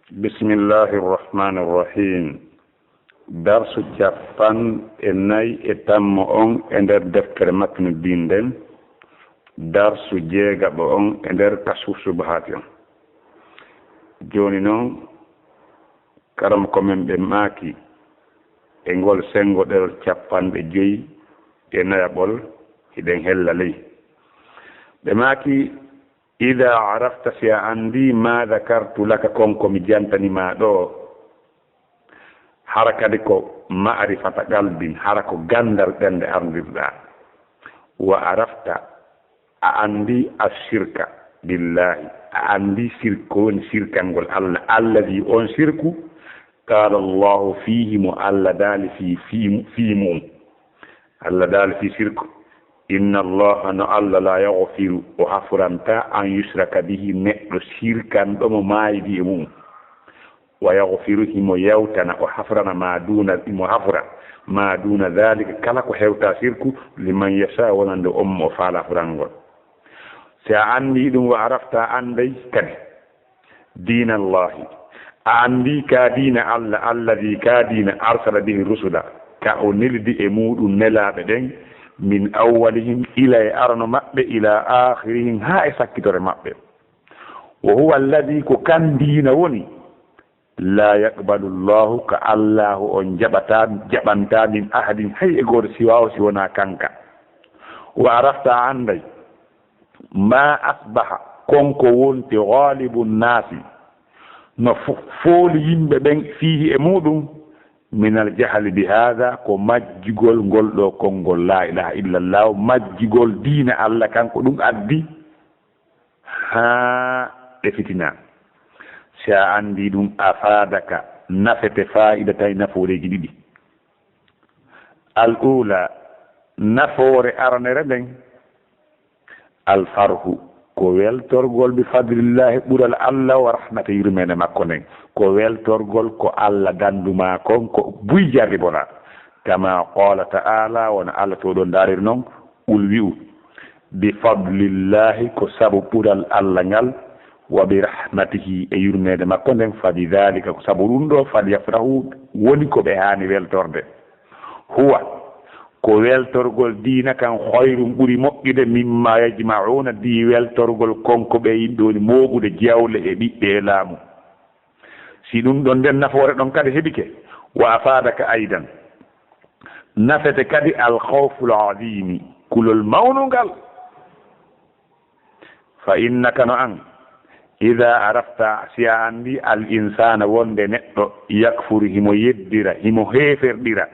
Bismillahirrahmanirrahim. Darsu capan enay etammo on ender deftere matnu dinden. Darsu jeegaɓo on ender kasu subahati on. Joni noon karam komin ɓe maaki e ngol sengoɗel capanɗe joyi e nayaɓol hiɗen hella ley. ɓe maaki ida arafta si a andi ma dakartu laka konko mi jantanima ɗo hara kadi ko ma'rifata qalbin hara ko gandal ɗende ardirɗa wa arafta a andi ashirka billahi a andi sirko woni sirkangol allah alladi on sirku qala allahu fihi mo allah daali fi mum allah daali fi sirku inna allaha no allah la yaghfiru o hafranta an yushraka bihi neɗɗo sirkanɗomo maayidi e mum wa yaghfiru himo yewtana o hafrana ma duna imo hafra ma duna dhalika kala ko hewta sirku liman yasha wonande o faala hafrangol si a andi ɗum wa arafta anday kadi dina allahi a andi ka dina allah alladi ka dina arsala bihi rusula ka o neldi e muɗum nelaɓe ɗen min awwalihim ila e arano maɓɓe ila akhirihim ha e sakkitore maɓɓe wa huwa alladi ko kan diina woni la yaqbalu llahu ka allahu on jaɓanta min ahadin hay e goto siwawo si wona kanka wa arafta anday ma asbaha konko wonte ghalibu nnasi no fooli yimɓe ɓen fihi e muɗum min aljahali bi hada ko majjigol ngol ɗo konngol la ilaha illallah majjigol diina allah kanko ɗum addi ha ɗe fitina si a andi ɗum a faadaka nafete fa'ida tay nafooreji ɗiɗi al ula nafoore aranere nden alfarhu ko weltorgol bi fadlillahi ɓural allah wa rahmata yurmene makko nden ko weltorgol ko allah danduma kon ko buy jarribona kama qala ta'ala wona allah to ɗo darir noon wi'u bi fadlillahi ko sabu ɓural allah ngal wa bi rahmatihi e yurmede makko nden fa bi dhalika ko sabu ɗum ɗo falyafrahu woni ko ɓe hani weltorde huwa ko weltorgol diina kan hoyrum ɓuri moƴƴude mimma yajma'una di weltorgol konko ɓe yimɓe woni moogude jawle e ɓiɓɓe e laamu si ɗum ɗon nden nafoore ɗon kadi heɓike wa afadaka aydan nafete kadi alkhawful adimi kulol mawnungal fa innaka no an ida arafta si a andi al insana wonde neɗɗo yakfuru himo yeddira himo heeferɗira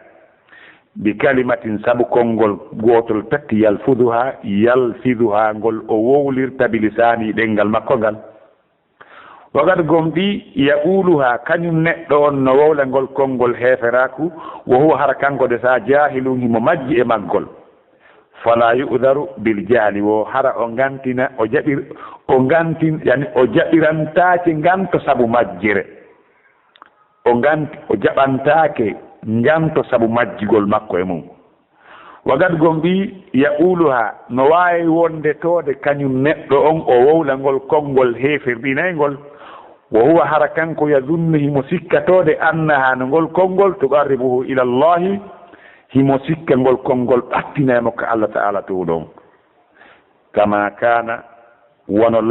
bi kalimatin sabu konngol gotol takki yalfiduha ngol o wowlirta bi lisani ɗengal makko ngal wagat gom ɗi yaquluha kañum neɗɗo on no wowla ngol konngol heeferaku wo huwa hara kanko de sa jahilum himo majji e maggol fala yu'daru bil jahli wo hara o gantina o jaɓirantake ganto sabu majjire o jaɓantake nganto sabu majjigol makko e mum wagat gom ɓi yaquluha no wawi wonde tode kañum neɗɗo on o wowla ngol konngol heefirɗinaygol wo huwa hara kanko yadunnu himo sikkatode annaha no ngol konngol tuqarribuhu ila llahi himo sikka ngol konngol ɓattinaymo ko allah ta'ala tuɗon kama kana wono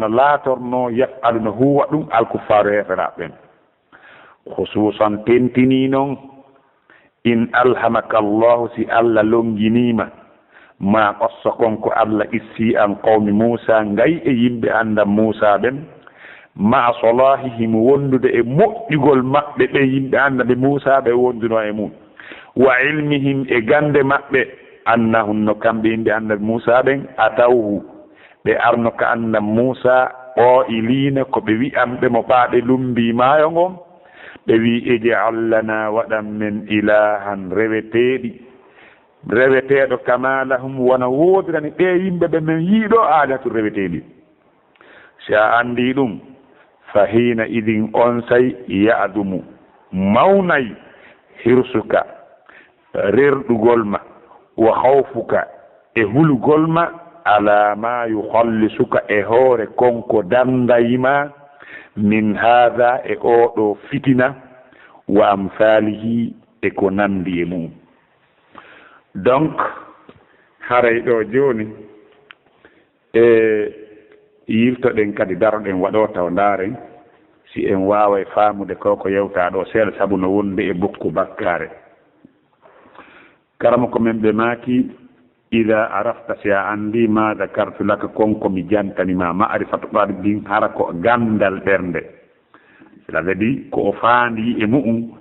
laatorno yafalu no huwa ɗum alkuffaru heferaɓen khususan tentini noon in alhamaka allahu si allah longinima ma qossa konko allah issi an qawmi musa ngay e yimɓe andam musa ɓen ma salahihim wondude e moƴƴugol maɓɓe ɓe yimɓe andaɓe musa ɓe wonduno e mum wa ilmihim e gande maɓɓe annahum no kamɓe yimɓe andaɓe musa ɓen atawhu ɓe arno ka andam musa o ilina ko ɓe wi'amɓe mo ɓaaɓe lumbi maayo ngon ɓe wi ij'al lana waɗan men ilahan reweteɗo kama lahum wona wodirani ɓe yimɓe ɓe men yiiɗo alihatu reweteɗi si a andi ɗum fa hina idin on say ya'dumu mawnay hirsuka rerɗugol ma wa khawfuka e hulugol ma ala ma yukhallisuka e hoore konko dandayima min hada e oɗo fitina wa amsalihi e ko nandi e mum. Donc haray ɗo joni e yirtoɗen kadi daroɗen waɗo taw ndaren si en wawa faamude ko yewta ɗo seeɗa saabu no wonde e bokku bakkare. karama ko men ɓe maaki ida arafta si a andi ma dakartu laka konko mi jantanima ma'rifatu qalbin hara ko gandal ɓernde, cela veut dire ko o faandi e mu'um.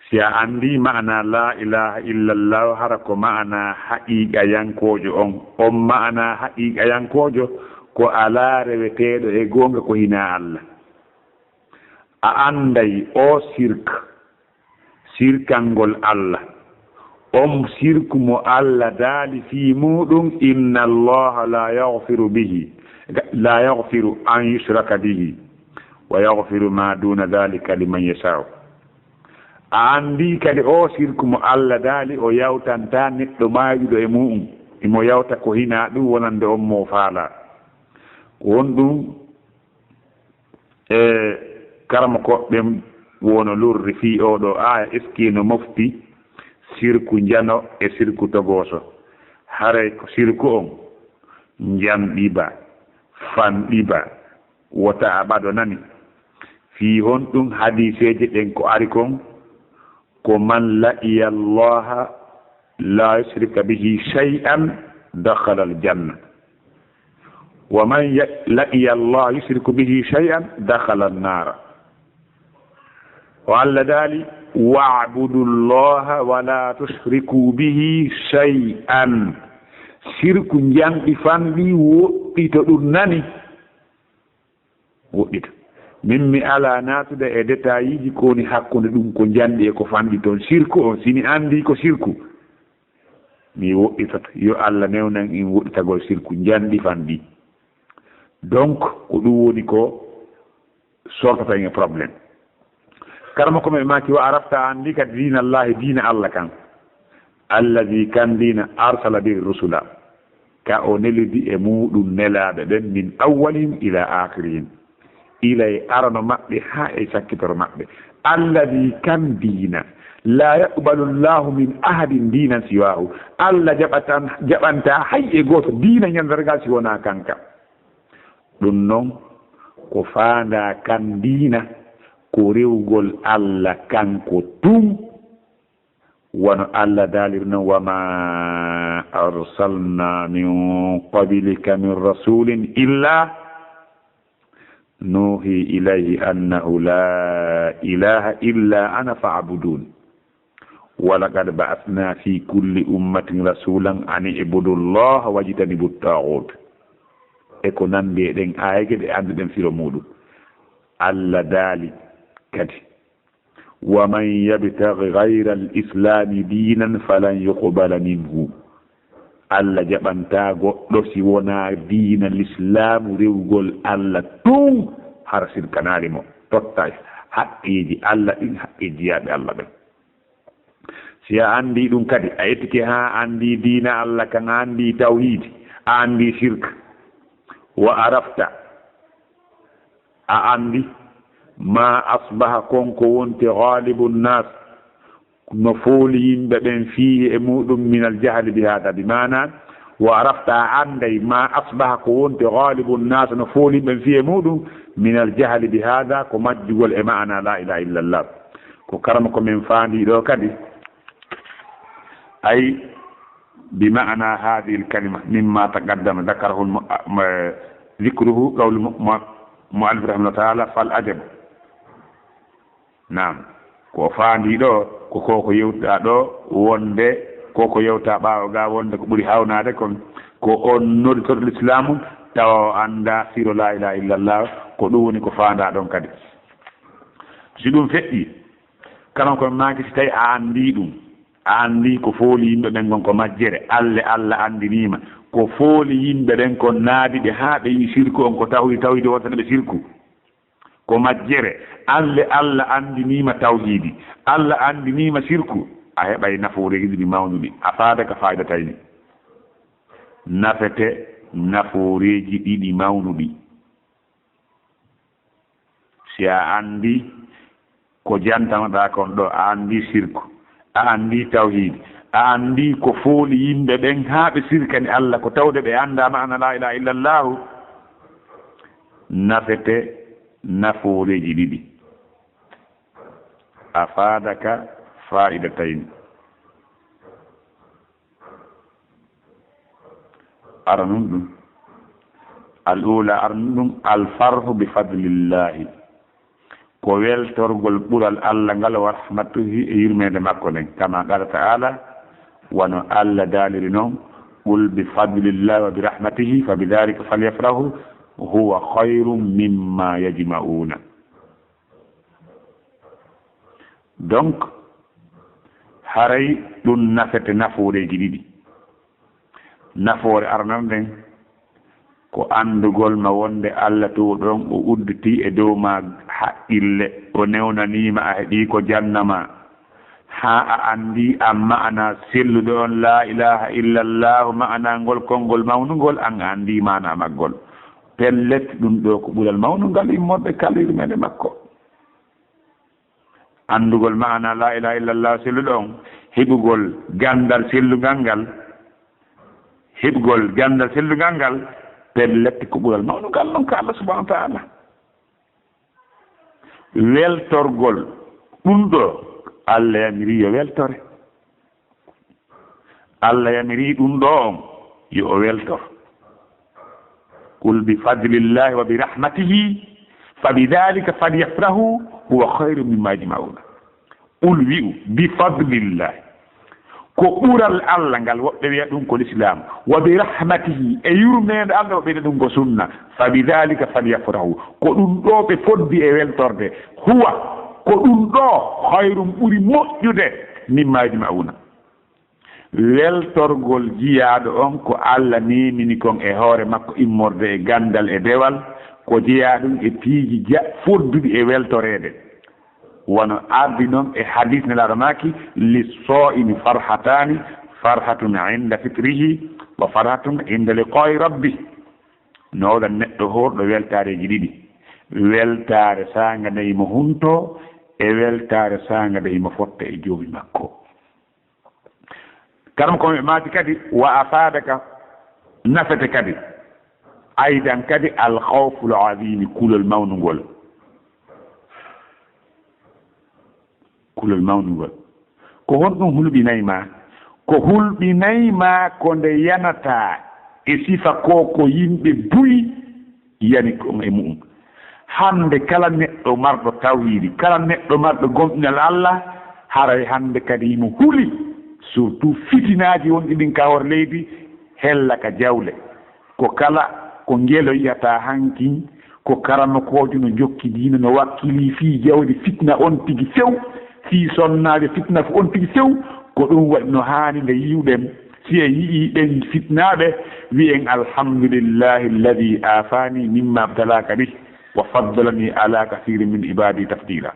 si a andi ma'ana la ilaha illallah hara ko ma'ana haqiqa yankojo on ma'ana haqiqa yankojo ko ala reweteɗo e gonga ko hina Allah. a anday o sirkangol Allah on sirku mo Allah daali fi muɗum inna allaha la yaghfiru an yushraka bihi wa yaghfiru ma duna dhalika liman yasha'u. a andi kadi o sirku mo Allah daali o yawtanta neɗɗo maayiɗo e muɗum imo yawta ko hina ɗum wonande on mo faala. won ɗum e karama koɓɓe wono lurri fi oɗo aya eskino mofti sirku jano e sirku togoso. haray ko sirku on janɗiba fanɗiba wota a ɓaɗo nani fi hon ɗum hadiseje ɗen ko ari kon ko man laqiya allaha la yushrika bihi shay'an dakhala aljanna wa man laqiya allaha yushriku bihi shay'an dakhala annara. wa Allah daali wa'budu llaha wa la tushriku bihi shay'an. sirku janɗi fanɗi woɗɗito ɗum nani woɗɗito. min mi ala natude e détail ji koni hakkude ɗum ko janɗi e ko fanɗi toon. sirku on sini andi ko sirku mi woɗɗitoto yo Allah newnan in woɗɗitagol sirku janɗi fanɗi. donc ko ɗum woni ko sortata en probléme. karama ko men maki wa arafta andi ka dina Allah dina Allah kan alladhi kan dina arsala bihi rusula ka o nelidi e muɗum nelaɓe ɓen min awwalihim ila akhirihim ilay arano maɓɓe ha e sakkitoro maɓɓe. alladhi kan dina la yaqbalu llahu min ahadin dinan siwahu. Allah jaɓanta hay e goto dina ñandargal si wona kanka. ɗum noon ko faanda kan dina ko rewgol Allah kanko tum wono Allah daalir noon wama arsalna min qablika min rasulin illa nuhi ilayhi annahu la ilaha illa ana fa'budun wa laqad ba'athna fi kulli ummatin rasulan an ibudu llaha wajtanibu at-taghut. e ko nandi e ɗen ayege ɗe anduɗen firo muɗum. Allah daali kadi wa man yabtaghi ghayra al-islami dinan falan yuqbala minhu. Allah jaɓanta goɗɗo si wona diina l'islamu rewgol Allah tum har sirkanali mo totta haqqeji Allah ɗin haqqeji yaɓe Allah ɓen. si a andi ɗum kadi a ettike ha andi diina Allah kan a andi tawhid a andi shirk wa arafta a andi ma asbaha konko wonte ghalibu nnas no fooli yimɓe ɓen fihi e muɗum min aljahli bi hada bi mana wa arafta a anday ma asbaha ko wonte ghalibu nnas no fooli yimɓe ɓen fihi e muɗum min aljahli bi hada ko majjugol e ma'ana la ilaha illallah. ko karama ko min faandi ɗo kadi ay bi ma'ana hadhihi alkalima mimma taqaddama dhakarahu ذكره قول مؤلف رحمه الله تعالى فالعجب. نعم ko faandi ɗo ko yewta ɗo wonde koko yewta ɓaawo ga wonde ko ɓuri hawnade kon ko on nodditorɗo l'islamu tawa o anda siro la ilaha illallah ko ɗum woni ko faanda ɗon kadi. si ɗum feƴƴi kanon koye maki si tawi a andi ɗum a andi ko fooli yimɓe ɓen gon ko majjere Allah andinima ko fooli yimɓe ɓen ko naadiɓe ha ɓe yi sirku on ko tawhide wontan ɓe sirku ko majjere Allah andinima tawhidi Allah andinima sirku a heɓay nafooreji ɗi mawnuɗi a faada ka fayda tayni nafete nafooreji ɗiɗi mawnuɗi. si a andi ko jantamaɗa kon ɗo a andi sirku a andi tawhid a andi ko fooli yimɓe ɓen haa ɓe sirkani Allah ko tawde ɓe annda maana la ilaha illallahu nafete nafooreji ɗiɗi a faadaka faidatayn aranum ɗum al ula arnum ɗum alfarhu bi fadlillahi ko weltorgol ɓural Allah ngal wa rahmatuhi e yurmede makko nden kama qala ta'ala wono Allah daaliri noon qul bi fadlillahi wa bi rahmatihi fa bidhalika falyafrahu huwa khayrum mimma yajma'una. Donc haray ɗum nafete nafooreji ɗiɗi nafoore arnan nden ko andugol ma wonde Allah to ɗon o udditi e dow ma haqqille o newnanima a heeɗi ko jannama ha a andi an ma'ana selluɗo on la ilaha illallah ma'ana ngol konngol mawnugol an andi mana maggol pellet ɗum ɗo ko ɓural mawnugal immorɓe kaliri meɗe makko andugol ma'ana la ilaha illallah selluɗo on heɓugol gandal sellugal ngal heɓugol gandal sellugal ngal pellet ko ɓural mawnugal noon ko Allah subhanahu wa ta'ala weltorgol ɗum ɗo Allah yamiri yo weltore Allah yamiri ɗum ɗo on yo o weltor qul bi fadlillahi wa bi rahmatihi fa bidhalika falyafrahu huwa khayru mimma yajma'una qul wi'u bi fadlillahi ko ɓural Allah ngal woɓɓe wiya ɗum ko l'islam wa bi rahmatihi e yurmede Allah woɓɓe ɗum ko sunna fa bidhalika falyafrahu ko ɗum ɗo ɓe foddi e weltorde huwa ko ɗum ɗo khayrum ɓuri moƴƴude mimma yajma'una weltorgol jiyaɗo on ko Allah nemini kon e hoore makko immorde e gandal e dewal ko jeeya ɗum e piiji fodduɗi e weltorede wono ardi noon e hadis nelaɗo maki lisso'ini farhatani farhatun inda fitrihi wa farhatun inda liqa'i rabbi noɗon neɗɗo horɗo weltareji ɗiɗi weltare sanga nayi mo hunto e weltare sanga nayi mo fotta e joomi makko karam komi maati kadi wa afadaka nafete kadi aydan kadi alkhawful azimi kulol mawnugol ko honɗum hulɓinayma ko hulɓinayma ko nde yanata e sifa ko yimɓe buyi yani ko e mum hande kala neɗɗo marɗo tawhidi kala neɗɗo marɗo gomɗinal Allah haray hande kadi mo huli surtout fitinaji wonɗi ɗin ka hor leydi hella ka jawle ko kala ko ngelo yiyata hankin ko karama kojo no jokki diina no wakkili fi jawdi fitna on tigi few fi sonnaade fitna fo on tigi few ko ɗum waɗi no haani nde yiwɗen si en yii ɗen fitnaaɓe wiyen alhamdulillahi alladi afani mimma abtalaka bih wa faddalani ala kathiri min ibadi tafdila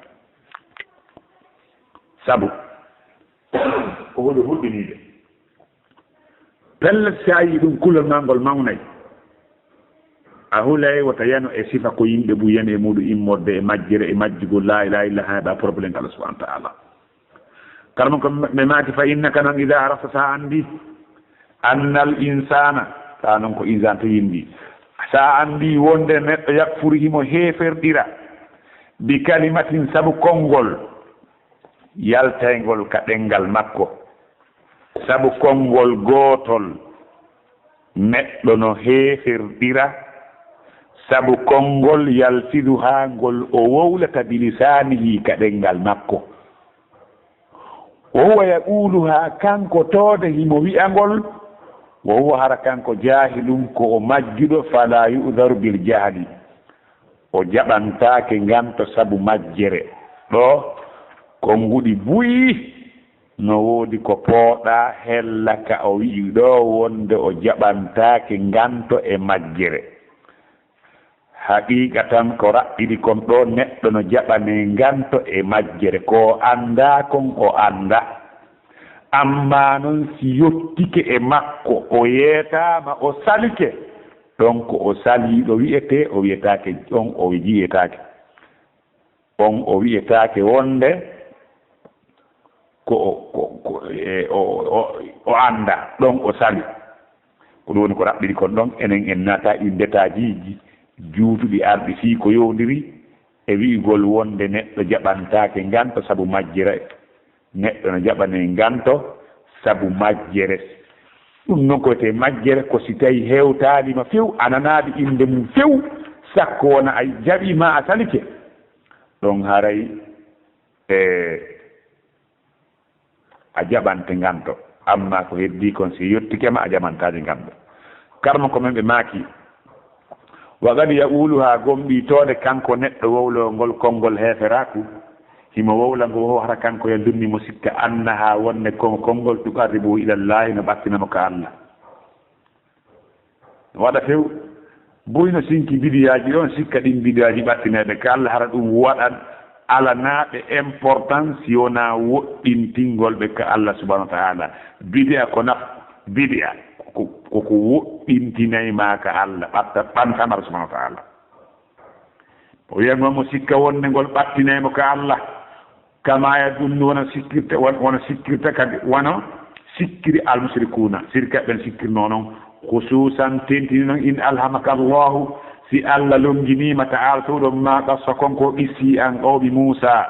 sabu ko woni hulɓiniide pellet si a yii ɗum kulol ma ngol mawnay a hulay wota yano e sifa ko yimɓe ɓuyani e muɗum immorde e majjere e majjugol la ilaha illa haɗa probléme Allah subhanahu wa ta'ala karma ko ɓe maati fa innaka noon ida arafta sa andi annal insana sa noon ko insan to yimɓi sa andi wonde neɗɗo yakfuri himo heeferɗira bi kalimatin sabu konngol yaltaygol ka ɗengal makko sabu konngol gootol neɗɗo no heeferɗira sabu konngol yaltidu haa ngol o wowlata bilisanihi ka ɗengal makko o huwa yaquluha kanko toode himo wi'angol wo huwa hara kanko jahilum ko o majjuɗo fala yu'daru bil jahli o jaɓantake ngam to sabu majjere ɗo konnguɗi buyi no woodi ko pooɗa hella ka o wi'i ɗo wonde o jaɓantake nganto e majjere haqiqa tan ko raɓɓiɗi kon ɗo neɗɗo no jaɓane nganto e majjere ko anda kon o anda amma noon si yottike e makko o yeetama o salike ɗon ko o saliɗo wiyete o wiyetake ɗon o jiyetake on o wi'etaake wonde ko o annda ɗon o sali ko ɗum woni ko raɓɓiɗi kon ɗon enen en naata ɗi détaji juutuɗi arɗi fii ko yowndiri e wi'gol wonde neɗɗo jaɓantaake nganto sabu majjere neɗɗo no jaɓane nganto sabu majjere ɗum noon koyete majjere ko si tawi hewtaadima few ananaaɗi innde mum few sakko wona a jaɓima a salike ɗon haray a jaɓante nganto amma ko heddi kon si yettikema a jaɓantaade nganto karma ko men ɓe maaki wagadi yaquluha gomɓitode kanko neɗɗo wowlo ngol konngol heeferaku himo wowla ngo hara kanko ya durni mo sikka annaha wonne konngol tuqarribu ilallahi no ɓattinamo ka Allah waɗa few buyno sinki bidiyaji ɗon sikka ɗin bidiyaji ɓattineɓe ka Allah hara ɗum waɗan alanaɓe importance yona woɗɗintingol ɓe ka Allah subhanahu wa ta'ala bidiya ko naf bidiya koko woɗɗintinayma ka Allah ɓantamar subhanahu wa ta'ala o wiyangomo sikka wonde ngol ɓattinaymo ka Allah kama ya ɗum wona sikkirta kadi wono sikkiri almusrikuna sirkaɓen sikkirno noon khususan tentini noon in alhamaka allahu si Allah longinima ta'ala towɗon ma ɗassa konko ɓissi an qawmi Musa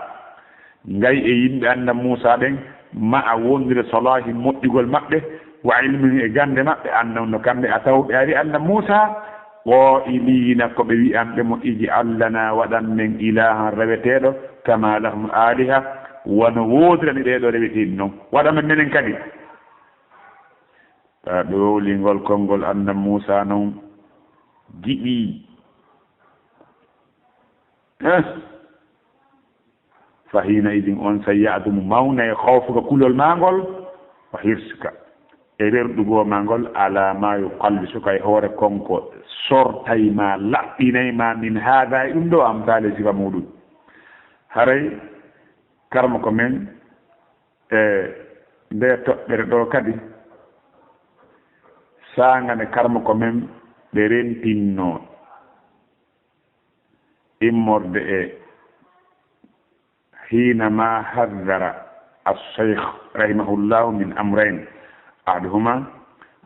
ngay e yimɓe anda Musa ɓen ma a wondire salahi moƴƴugol maɓɓe wa ilmin e gande maɓɓe annon no kamɓe a tawɓe ari anda Musa qailina ko ɓe wi'anɓe mo iji allana waɗan men ilahan reweteɗo kama lahum aliha wono wodirani ɗeɗo reweteɗi noon waɗamen menen kadi ta ɗowlingol konngol anda Musa noon giɓi fahina idin on sa yadumu mawna e hawfuka kulol mangol wa hirsuka e rerɗugo mangol ala ma yuqallisuka e hoore konko sortayma laɓɓinayma min haada e ɗum ɗo amsale sifa muɗum haray karma ko men e nde toɓɓere ɗo kadi sangane karma ko men ɓe rentinno immorde e حينما حذر الشيخ رحمه الله من أمرين أحدهما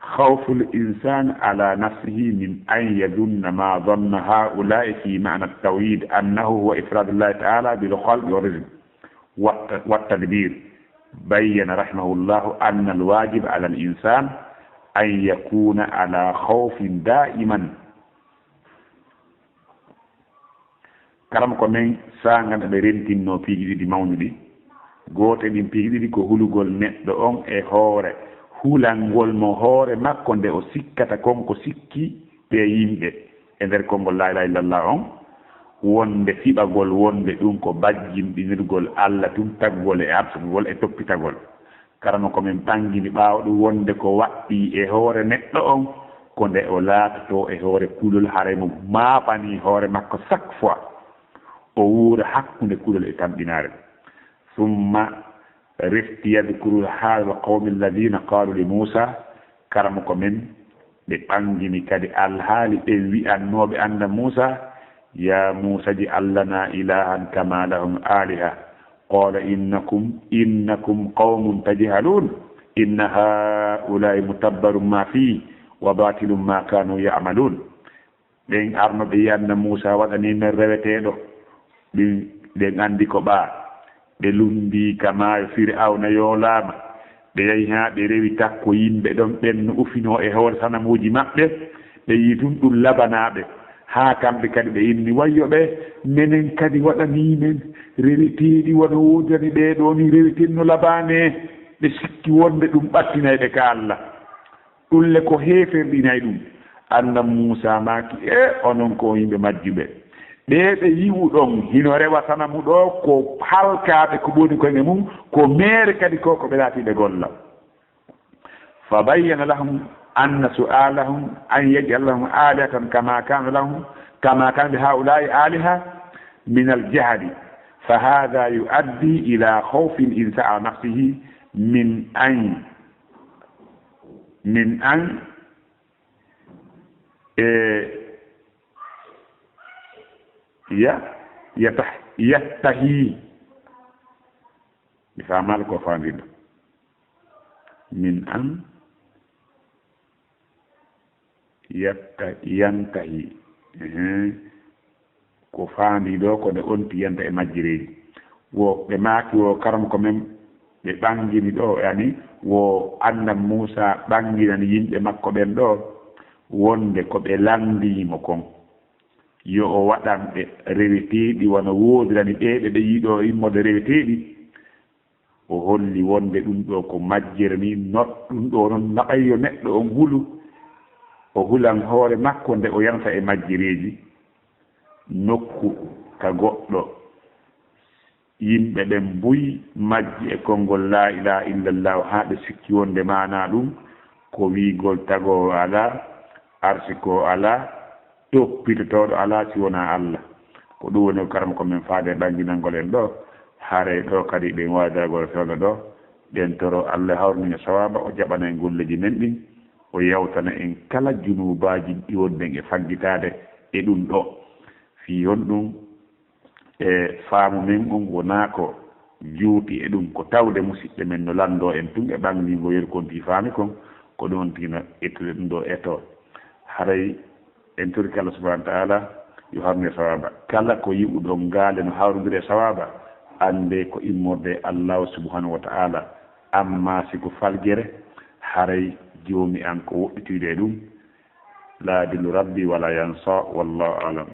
خوف الإنسان على نفسه من أن يظن ما ظن هؤلاء في معنى التوحيد أنه هو إفراد الله تعالى بالخلق والرزق والتدبير بين رحمه الله أن الواجب على الإنسان أن يكون على خوف دائما karam ko men sangan ɓe rentinno piiji ɗiɗi mawnuɗi goote ɗin piiji ɗiɗi ko hulugol neɗɗo on e hoore hulangol mo hoore makko nde o sikkata konko sikki ɓe yimɓe e nder konngol la ilaha illallah on wonde fiɓagol wonde ɗum ko bajjinɗinirgol Allah tun taggol e absugol e toppitagol karama ko men ɓangini ɓaawa ɗum wonde ko waɗɗi e hoore neɗɗo on ko nde o laatoto e hoore kulol haare mo maaɓani hoore makko chaque fois o wuura hakkunde kulol e tamɓinaare summa refti yadkuru haala qawmi alladina qalu li Musa karama ko men ɓe ɓangini kadi alhaali ɓen wi'annooɓe annda Musa ya Musa ji allana ilahan kama lahum aliha qala innakum qawmun tajhalun inna haulai mutabbarum ma fi wa batilum ma kanu ya'malun ɓen arno ɓe yiyanna Musa waɗani men reweteɗo ɓen andi ko ɓaa ɓe lundi kama Fir'auna yoolama ɓe yahi ha ɓe rewi takko yimɓe ɗon ɓen no ufino e hoore sanamuji maɓɓe ɓe yi tun ɗum labanaɓe ha kamɓe kadi ɓe inni wayyo ɓe menen kadi waɗani men reweteɗi wono wodani ɓeɗo ni reweten no labane ɓe sikki wonde ɗum ɓattinayɓe ka Allah ɗulle ko heferɗinay ɗum anna Musa maki onon ko yimɓe majjuɓe ɓeɓe yiwuɗon hino rewa sanamu ɗo ko halkaɓe ko ɓoni koye mum ko mere kadi ko ɓe laatiɓe golla fa bayyana lahum anna su'alahum an yaj'al lahum alihatan kama kana li haula'i aliha min al-jahli fa hadha yu'addi ila khawfi al-insan ala nafsihi min an yattahi bifamal ko fandido min an yantahi ko fandido ko de on tiyanta e majjireji wo be maaki wo karam ko men be bangini do yani wo anda Musa banginani yimbe makko ben do wonde ko be landimo kon yo o wadan be rewiteedi wana wodirani be yido immode rewiteedi o holli wonde dum do ko majjirani not dum do non naqayo neddo on hulu o hulan hoore makko nde o yanta e majjireji nokku ka goddo yimbe ben buyi majji e kongol la ilaha illallah haade sikki wonde mana dum ko wiigol tago ala arsiko ala toppitotoɗo ala si wona Allah ko ɗum woni karam ko min faade ɗanginangol en ɗo haare ɗo kadi ɓen waadagol fewno ɗo ɗen toro Allah hawrni sawaba o jaɓana en golleji men ɗin o yawtana en kala junubaji ɗi wonɗen e faggitade e ɗum ɗo fi hon ɗum e faamu men on wona ko juuti e ɗum ko tawde musidɓe men no lando en tun e ɓangingo yerkonti faami kon ko ɗon tina ettude ɗum ɗo eto haray en turki Allah subhanahu wa ta'ala yo harne sawaba kala ko yi'uɗo ngaale no hawrodire sawaba ande ko immorde Allah subhanahu wa ta'ala amma siko faljere haray joomi an ko woɗɗitide ɗum la dillu rabbi wala yansa wallahu alam